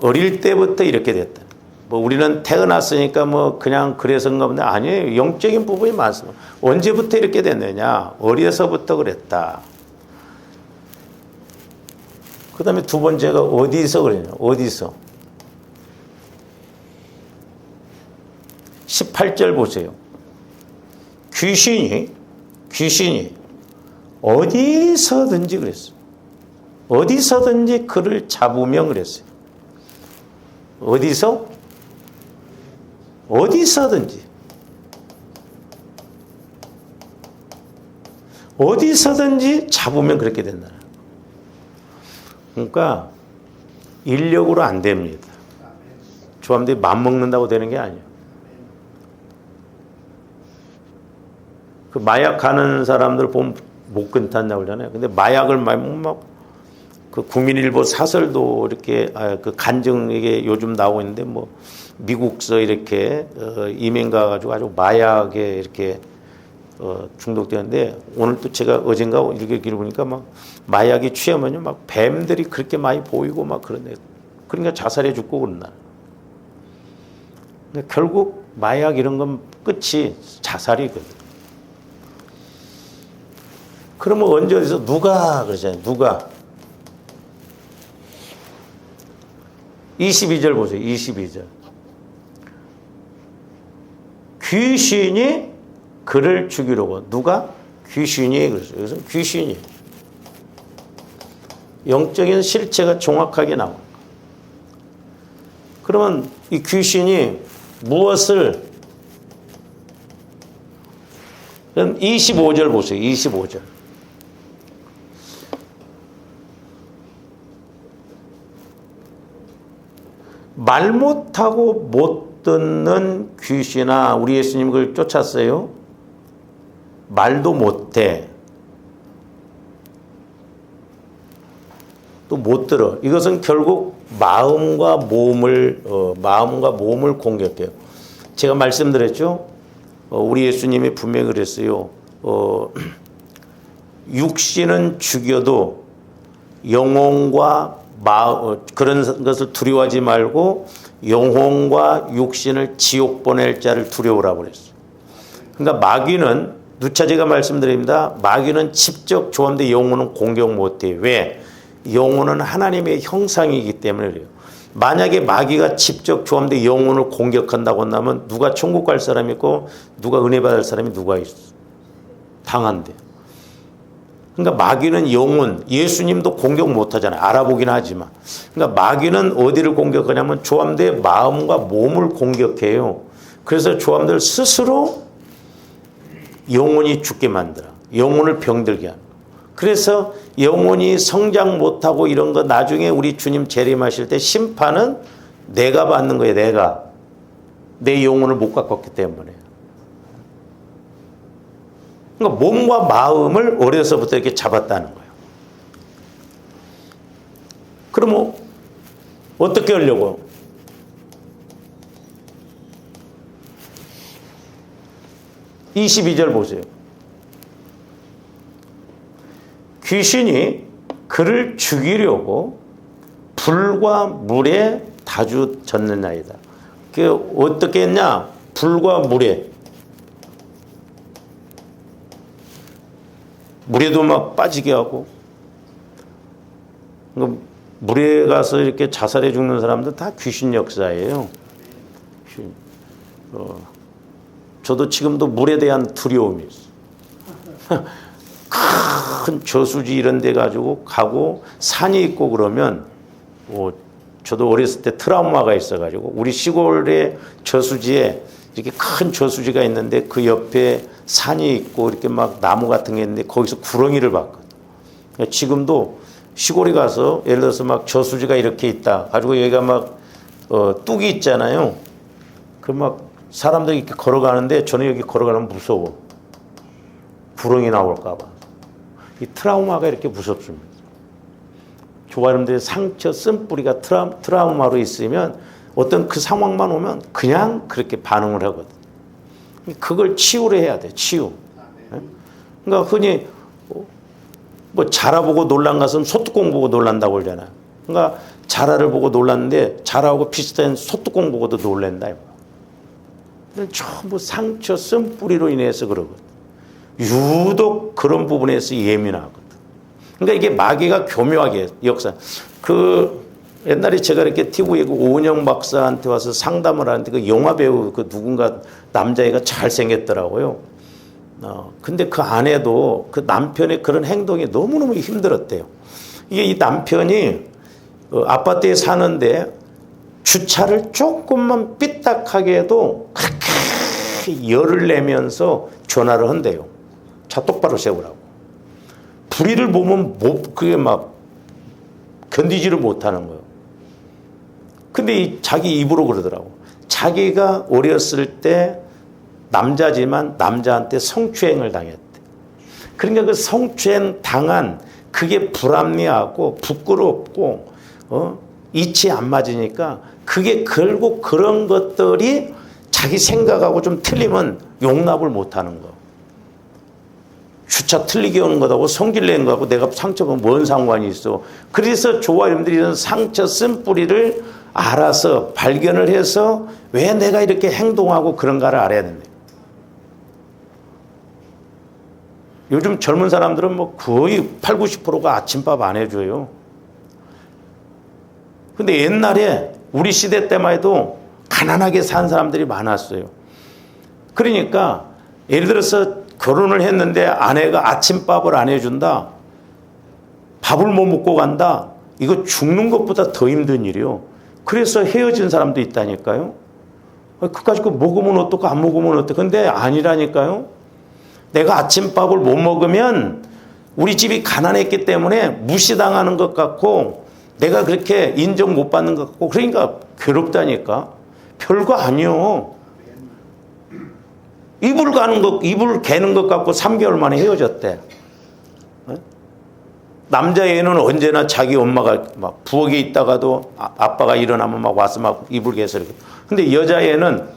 어릴 때부터 이렇게 됐다. 뭐 우리는 태어났으니까 뭐 그냥 그래서인가 본데 아니에요. 영적인 부분이 많습니다. 언제부터 이렇게 됐느냐? 어려서부터 그랬다. 그 다음에 두 번째가 어디서 그러냐? 어디서? 18절 보세요. 귀신이 어디서든지 그랬어요. 어디서든지 그를 잡으면 그랬어요. 어디서? 어디서든지. 어디서든지 잡으면 그렇게 된다. 그러니까 인력으로 안 됩니다. 조합들이 맘먹는다고 되는 게 아니에요. 그 마약 하는 사람들 보면 못 끊탄다고 그러잖아요. 근데 마약을 막 그 국민일보 사설도 이렇게 그 간증 이게 요즘 나오고 있는데 뭐 미국서 이렇게 이민 가가지고 아주 마약에 이렇게 중독되는데, 오늘 또 제가 어젠가 이렇게 길 보니까 막 마약이 취하면요 막 뱀들이 그렇게 많이 보이고 막 그런데, 그러니까 자살해 죽고 그런다. 근데 결국 마약 이런 건 끝이 자살이거든. 그러면 언제 어디서 누가 그러잖아요. 누가. 22절 보세요. 22절. 귀신이 그를 죽이려고. 누가? 귀신이 그랬어요. 그래서 귀신이. 영적인 실체가 정확하게 나옵니다. 그러면 이 귀신이 무엇을, 25절 보세요. 25절. 말 못하고 못 듣는 귀신아, 우리 예수님 그걸 쫓았어요. 말도 못해. 또 못 들어. 이것은 결국 마음과 몸을 공격해요. 제가 말씀드렸죠. 우리 예수님이 분명히 그랬어요. 육신은 죽여도 영혼과 그런 것을 두려워하지 말고 영혼과 육신을 지옥 보낼 자를 두려워라고 그랬어요. 그러니까 마귀는 누차 제가 말씀드립니다. 마귀는 직접 조함대 영혼은 공격 못해요. 왜? 영혼은 하나님의 형상이기 때문에 그래요. 만약에 마귀가 직접 조함대 영혼을 공격한다고 한다면 누가 천국 갈 사람이 있고 누가 은혜 받을 사람이 누가 있어? 당한대. 그러니까 마귀는 영혼, 예수님도 공격 못하잖아요. 알아보긴 하지만. 그러니까 마귀는 어디를 공격하냐면 조함대의 마음과 몸을 공격해요. 그래서 조함들 스스로 영혼이 죽게 만들어. 영혼을 병들게 하는. 그래서 영혼이 성장 못하고 이런 거 나중에 우리 주님 재림하실 때 심판은 내가 받는 거예요. 내가. 내 영혼을 못 갖췄기 때문에. 그러니까 몸과 마음을 어려서부터 이렇게 잡았다는 거예요. 그러면 어떻게 하려고? (22절) 보세요. 귀신이 그를 죽이려고 불과 물에 다주 젖느냐이다. 그게 어떻게 했냐? 불과 물에도 막 빠지게 하고, 물에 가서 이렇게 자살해 죽는 사람들 다 귀신 역사예요. 저도 지금도 물에 대한 두려움이 있어요. 큰 저수지 이런 데 가지고 가고 산이 있고 그러면 저도 어렸을 때 트라우마가 있어가지고 우리 시골의 저수지에 이렇게 큰 저수지가 있는데 그 옆에 산이 있고 이렇게 막 나무 같은 게 있는데 거기서 구렁이를 봤거든. 그러니까 지금도 시골에 가서 예를 들어서 막 저수지가 이렇게 있다 가지고 여기가 막 뚝이 있잖아요. 그 막 사람들이 이렇게 걸어가는데 저는 여기 걸어가면 무서워. 구렁이 나올까 봐. 이 트라우마가 이렇게 무섭습니다. 조아름들의 상처 쓴뿌리가 트라우마로 있으면 어떤 그 상황만 오면 그냥 그렇게 반응을 하거든. 그걸 치유를 해야 돼. 치유. 그러니까 흔히 뭐 자라 보고 놀란 것은 소뚜껑 보고 놀란다고 그러잖아요. 그러니까 자라를 보고 놀랐는데 자라하고 비슷한 소뚜껑 보고도 놀란다. 전부 상처 쓴뿌리로 인해서 그러거든. 유독 그런 부분에서 예민하거든. 그러니까 이게 마귀가 교묘하게 역사. 옛날에 제가 이렇게 TV에 오은영 박사한테 와서 상담을 하는데 그 영화 배우 그 누군가 남자애가 잘생겼더라고요. 근데 그 아내도 그 남편의 그런 행동이 너무너무 힘들었대요. 이게 이 남편이 아파트에 사는데 주차를 조금만 삐딱하게 해도 그렇게 열을 내면서 전화를 한대요. 차 똑바로 세우라고. 불의를 보면 그게 막 견디지를 못하는 거예요. 근데 자기 입으로 그러더라고. 자기가 어렸을 때 남자지만 남자한테 성추행을 당했대. 그러니까 그 성추행 당한 그게 불합리하고 부끄럽고 이치 안 맞으니까 그게 결국 그런 것들이 자기 생각하고 좀 틀리면 용납을 못하는 거. 주차 틀리게 오는 것하고 성질 내는 것하고 내가 상처받으면 뭔 상관이 있어. 그래서 조아님들이 이런 상처 쓴뿌리를 알아서 발견을 해서 왜 내가 이렇게 행동하고 그런가를 알아야 된다. 요즘 젊은 사람들은 뭐 거의 80, 90%가 아침밥 안 해줘요. 근데 옛날에 우리 시대 때만 해도 가난하게 산 사람들이 많았어요. 그러니까 예를 들어서 결혼을 했는데 아내가 아침밥을 안 해준다. 밥을 못 먹고 간다. 이거 죽는 것보다 더 힘든 일이요. 그래서 헤어진 사람도 있다니까요. 그까짓 거 먹으면 어떡고 안 먹으면 어떡해. 근데 아니라니까요. 내가 아침밥을 못 먹으면 우리 집이 가난했기 때문에 무시당하는 것 같고 내가 그렇게 인정 못 받는 것 같고 그러니까 괴롭다니까. 별거 아니요. 이불 개는 것 같고 3개월 만에 헤어졌대. 남자애는 언제나 자기 엄마가 막 부엌에 있다가도 아빠가 일어나면 막 와서 막 이불 개서 이렇게. 근데 여자애는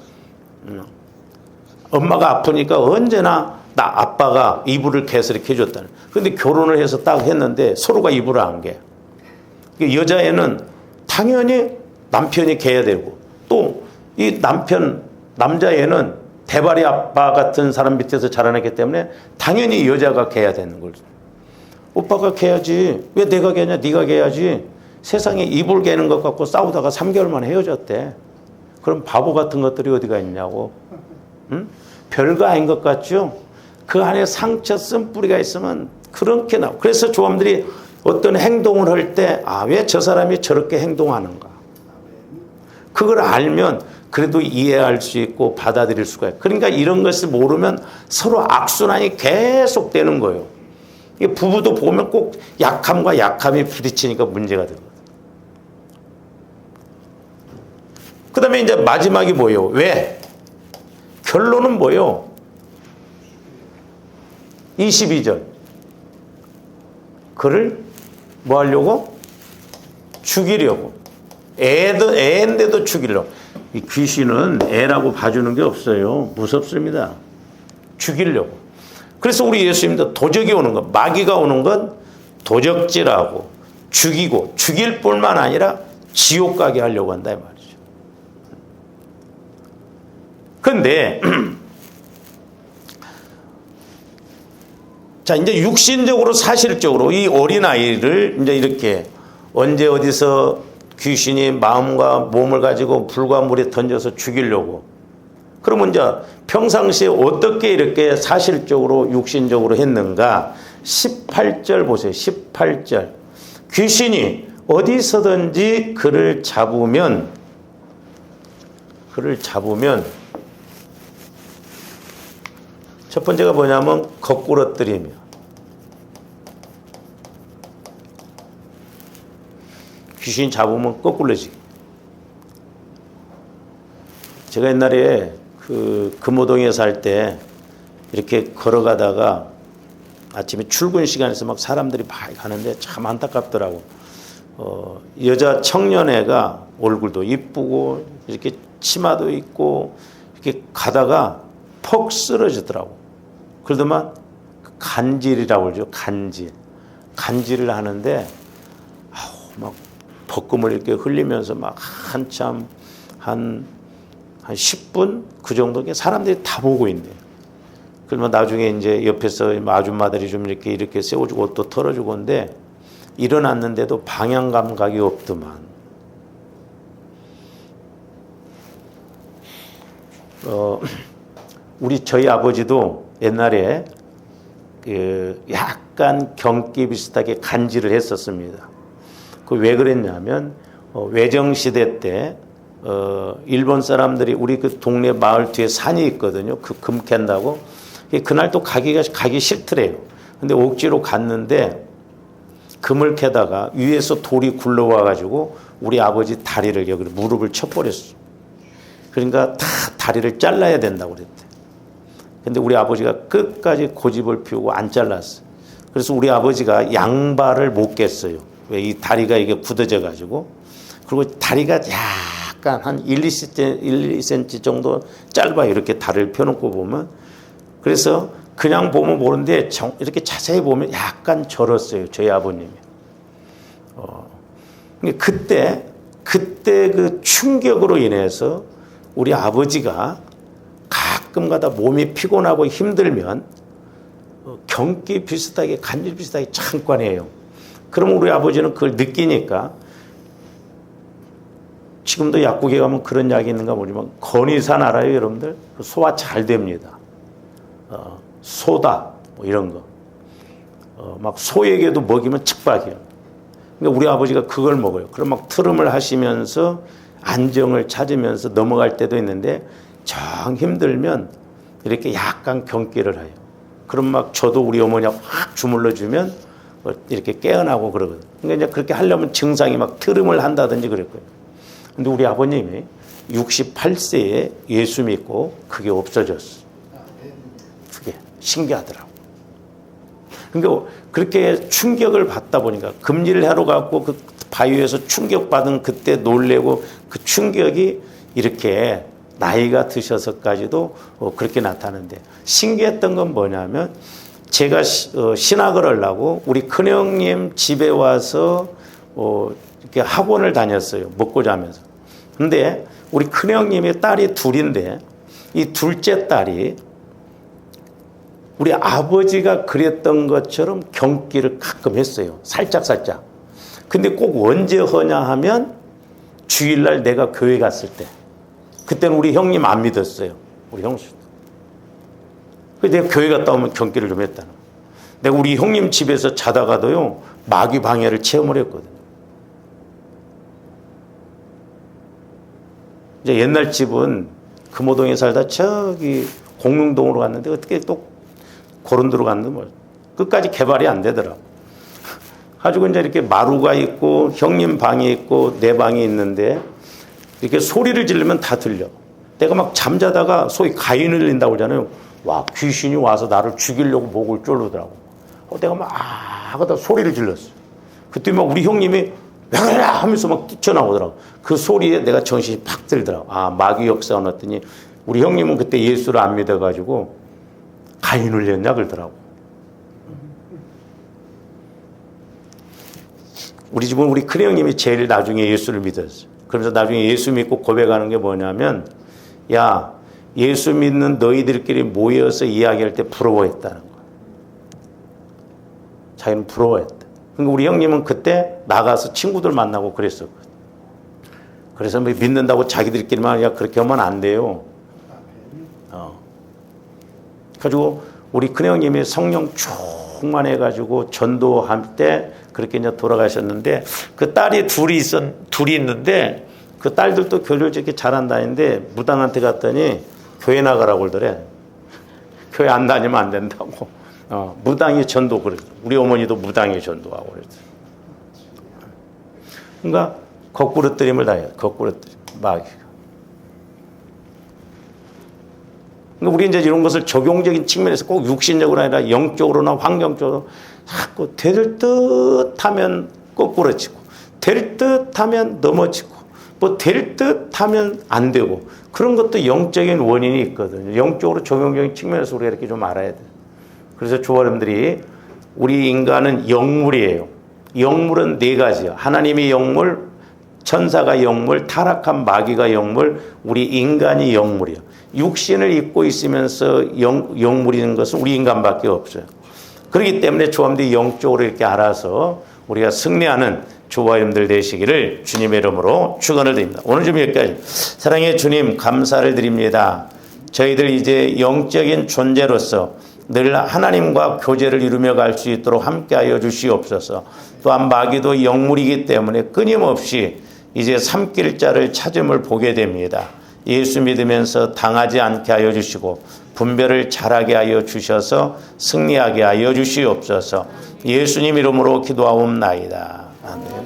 엄마가 아프니까 언제나 아빠가 이불을 개서 이렇게 해줬다는. 근데 결혼을 해서 딱 했는데 서로가 이불을 안 개. 여자애는 당연히 남편이 개야 되고 또 이 남자애는 대발이 아빠 같은 사람 밑에서 자라났기 때문에 당연히 여자가 개야 되는 거죠. 오빠가 개야지. 왜 내가 개냐? 네가 개야지. 세상에 이불 개는 것 갖고 싸우다가 3개월 만에 헤어졌대. 그럼 바보 같은 것들이 어디가 있냐고. 응? 별거 아닌 것 같죠? 그 안에 상처 쓴뿌리가 있으면 그렇게 나와. 그래서 조함들이 어떤 행동을 할 때, 아, 왜 저 사람이 저렇게 행동하는가. 그걸 알면 그래도 이해할 수 있고 받아들일 수가 있어요. 그러니까 이런 것을 모르면 서로 악순환이 계속 되는 거예요. 부부도 보면 꼭 약함과 약함이 부딪히니까 문제가 되거든요. 그 다음에 이제 마지막이 뭐예요? 왜? 결론은 뭐예요? 22절. 그를 뭐 하려고? 죽이려고. 애인데도 죽이려고. 이 귀신은 애라고 봐주는 게 없어요. 무섭습니다. 죽이려고. 그래서 우리 예수님도 도적이 오는 것, 마귀가 오는 건 도적질하고 죽이고 죽일 뿐만 아니라 지옥 가게 하려고 한다 이 말이죠. 그런데 자, 이제 육신적으로 사실적으로 이 어린아이를 이제 이렇게 언제 어디서 귀신이 마음과 몸을 가지고 불과 물에 던져서 죽이려고. 그러면 이제 평상시에 어떻게 이렇게 사실적으로 육신적으로 했는가? 18절 보세요. 18절. 귀신이 어디서든지 그를 잡으면 첫 번째가 뭐냐면 거꾸러뜨리며. 귀신 잡으면 거꾸러지기. 제가 옛날에 그 금호동에 살 때 이렇게 걸어가다가 아침에 출근 시간에서 막 사람들이 많이 가는데 참 안타깝더라고. 여자 청년애가 얼굴도 이쁘고 이렇게 치마도 있고 이렇게 가다가 퍽 쓰러지더라고. 그러더만 간질이라고 그러죠. 간질을 하는데 막 벗금을 이렇게 흘리면서 막 한참 한 10분 그 정도 사람들이 다 보고 있네요. 그러면 나중에 이제 옆에서 아줌마들이 좀 이렇게 세워주고 옷도 털어주고 한데 일어났는데도 방향 감각이 없더만. 저희 아버지도 옛날에 약간 경기 비슷하게 간질을 했었습니다. 그 왜 그랬냐면 외정시대 때 일본 사람들이 우리 그 동네 마을 뒤에 산이 있거든요. 그 금 캔다고. 그날 또 가기 싫더래요. 근데 억지로 갔는데 금을 캐다가 위에서 돌이 굴러와 가지고 우리 아버지 다리를 여기 무릎을 쳐버렸어. 그러니까 다 다리를 잘라야 된다고 그랬대. 근데 우리 아버지가 끝까지 고집을 피우고 안 잘랐어. 그래서 우리 아버지가 양발을 못 깼어요. 왜 이 다리가 이게 굳어져 가지고. 그리고 다리가 약간 한 1, 2cm 정도 짧아요. 이렇게 다리를 펴놓고 보면. 그래서 그냥 보면 모르는데 이렇게 자세히 보면 약간 절었어요. 저희 아버님이. 그때 그 충격으로 인해서 우리 아버지가 가끔가다 몸이 피곤하고 힘들면 경기 비슷하게 간질 비슷하게 잠깐 해요. 그러면 우리 아버지는 그걸 느끼니까 지금도 약국에 가면 그런 약이 있는가 모르지만 건의산 알아요, 여러분들? 소화 잘 됩니다. 소다 뭐 이런 거. 막 소에게도 먹이면 측박이에요. 그러니까 우리 아버지가 그걸 먹어요. 그럼 막 트름을 하시면서 안정을 찾으면서 넘어갈 때도 있는데 정 힘들면 이렇게 약간 경기를 해요. 그럼 막 저도 우리 어머니가 확 주물러 주면 이렇게 깨어나고 그러거든요. 그러니까 이제 그렇게 하려면 증상이 막 트름을 한다든지 그럴 거예요. 근데 우리 아버님이 68세에 예수 믿고 그게 없어졌어. 그게 신기하더라고. 그러니까 그렇게 충격을 받다 보니까 금리를 하러 갔고 그 바위에서 충격받은 그때 놀래고 그 충격이 이렇게 나이가 드셔서까지도 그렇게 나타나는데 신기했던 건 뭐냐면 제가 신학을 하려고 우리 큰형님 집에 와서 이렇게 학원을 다녔어요. 먹고 자면서. 근데 우리 큰형님이 딸이 둘인데 이 둘째 딸이 우리 아버지가 그랬던 것처럼 경기를 가끔 했어요. 살짝. 근데 꼭 언제 하냐 하면 주일날 내가 교회 갔을 때. 그때는 우리 형님 안 믿었어요. 우리 형수도. 그래서 내가 교회 갔다 오면 경기를 좀 했다는 거예요. 내가 우리 형님 집에서 자다가도요, 마귀 방해를 체험을 했거든요. 이제 옛날 집은 금호동에 살다 저기 공릉동으로 갔는데 어떻게 또 그런 데로 갔는데 뭐 끝까지 개발이 안 되더라고. 가지고 이제 이렇게 마루가 있고 형님 방이 있고 내 방이 있는데 이렇게 소리를 지르면 다 들려. 내가 막 잠자다가 소위 가인 흘린다고 그러잖아요. 와, 귀신이 와서 나를 죽이려고 목을 졸르더라고. 내가 막 하다 소리를 질렀어. 그때 막 우리 형님이 왜 그래 하면서 막 뛰쳐나오더라고. 그 소리에 내가 정신이 팍 들더라고. 아, 마귀 역사가 났더니 우리 형님은 그때 예수를 안 믿어가지고 가인 흘렸냐 그러더라고. 우리 집은 우리 큰형님이 제일 나중에 예수를 믿었어요. 그러면서 나중에 예수 믿고 고백하는 게 뭐냐면, 야, 예수 믿는 너희들끼리 모여서 이야기할 때 부러워했다는 거야. 자기는 부러워했다. 그러니까 우리 형님은 그때 나가서 친구들 만나고 그랬었거든. 그래서 뭐 믿는다고 자기들끼리만 야 그렇게 하면 안 돼요. 그래가지고 우리 큰형님이 성령 충만해가지고 전도할 때 그렇게 이제 돌아가셨는데, 그 딸이 둘이 있는데 그 딸들도 교회를 이렇게 잘한다는데 무당한테 갔더니 교회 나가라고 그러더래. 교회 안 다니면 안 된다고. 무당이 전도 그랬어. 우리 어머니도 무당이 전도하고 그랬어. 그러니까 거꾸로뜨림을 당해요. 거꾸로뜨림. 마귀가. 그러니까 우리 이제 이런 것을 적용적인 측면에서 꼭 육신적으로 아니라 영적으로나 환경적으로 자꾸 될 듯하면 거꾸로 치고, 될 듯하면 넘어지고, 뭐 될 듯하면 안 되고, 그런 것도 영적인 원인이 있거든요. 영적으로 적용적인 측면에서 우리가 이렇게 좀 알아야 돼요. 그래서 조아님들이 우리 인간은 영물이에요. 영물은 네 가지요. 하나님이 영물, 천사가 영물, 타락한 마귀가 영물, 우리 인간이 영물이에요. 육신을 입고 있으면서 영물인 것은 우리 인간밖에 없어요. 그렇기 때문에 조아님들이 영적으로 이렇게 알아서 우리가 승리하는 조아님들 되시기를 주님의 이름으로 축원을 드립니다. 오늘 좀 여기까지. 사랑의 주님, 감사를 드립니다. 저희들 이제 영적인 존재로서 늘 하나님과 교제를 이루며 갈 수 있도록 함께하여 주시옵소서. 또한 마귀도 영물이기 때문에 끊임없이 이제 삼킬 자를 찾음을 보게 됩니다. 예수 믿으면서 당하지 않게 하여 주시고 분별을 잘하게 하여 주셔서 승리하게 하여 주시옵소서. 예수님 이름으로 기도하옵나이다. 아멘.